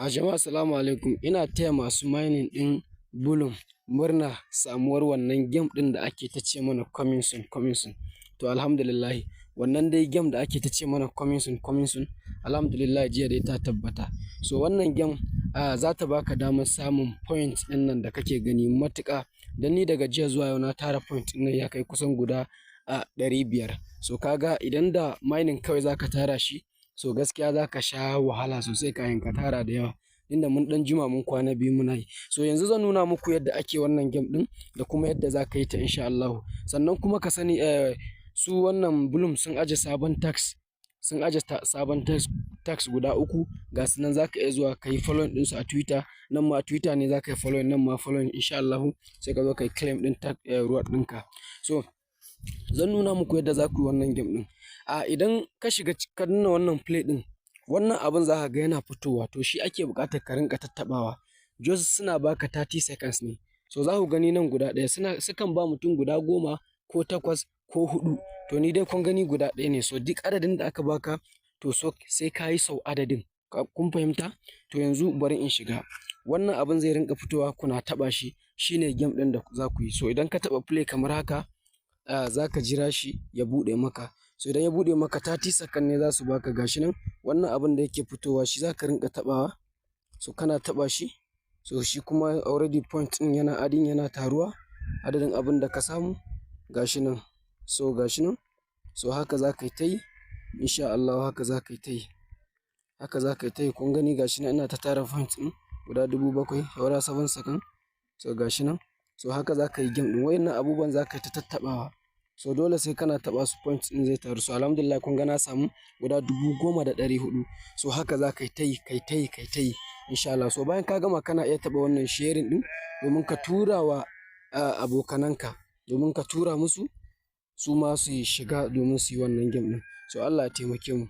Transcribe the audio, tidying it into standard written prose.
A jama'a assalamu alaikum. Ina taya masu mining ɗin Bulum murna samuwar wannan game ɗin da ake ta ce mana coming soon, coming soon. To alhamdulillah wannan dai game da ake ta ce mana coming soon, coming soon. Alhamdulillah jiya dai ta tabbata. So wannan game za ta baka damar samun point ɗin nan da kake gani matuƙa. Dan ni daga jiya zuwa yau na tara point ɗin nan ya kai kusan guda 500. So kaga idan da mining kawai zaka tara shi, so gaskiya za ka sha wahala sosai kayan ka tara da yawa, inda mun ɗan jima mun kwana biyu muna yi. So yanzu zan nuna muku yadda ake wannan game ɗin da kuma yadda za ka yi ta insha Allah. Sannan kuma ka sani su wannan Bulum sun aje sabon tax, sun aje sabon tax guda 3 ga su nan za ka iya zuwa ka yi following ɗinsu a Twitter. Nan ma a Twitter ne za ka yi following, nan ma following insha Allah, sai ka zo ka yi claim ɗin ruwa ɗinka. So zan nuna muku yadda za ku yi wannan game ɗin. Idan ka shiga ka danna wannan play ɗin, wannan abin za ka ga yana fitowa, to shi ake buƙatar ka rinka tattaɓawa. Just suna baka 30 seconds ne. So za ku gani nan guda ɗaya sukan ba mutum guda 10 ko 8 ko 4. To ni dai kun gani guda ɗaya ne. So duk adadin da aka baka, to so sai ka yi sau adadin. Kun fahimta? To yanzu bari in shiga. Wannan abin zai rinka fitowa kuna taɓa shi, shine game ɗin da za ku yi. So idan ka taɓa play kamar haka, za ka jira shi ya buɗe maka. So idan ya buɗe maka 30 second ne za su baka, gashi nan wannan abin da yake fitowa shi za ka rinka taɓawa. So kana taɓa shi, so shi kuma already point ɗin yana taruwa adadin abin da ka samu, gashi nan. So gashi nan, so haka za ka yi ta yi insha Allah, haka za ka yi ta yi, haka za ka yi ta yi. Kun gani gashi nan ina ta tara point ɗin guda 7,000 saura 7 second. So gashi nan, so haka za ka yi game ɗin. Wayannan abubuwan za ka yi ta tattaɓawa. So dole sai kana taɓa su point ɗin zai taru. So alhamdulillah kun ga na samu guda 10,400. So haka za ka yi ta yi, kai ta yi, kai ta yi insha Allah. So bayan ka gama kana iya taɓa wannan sharing ɗin domin ka tura wa abokananka, domin ka tura musu su ma su shiga domin su yi wannan game ɗin. So Allah ya taimake mu.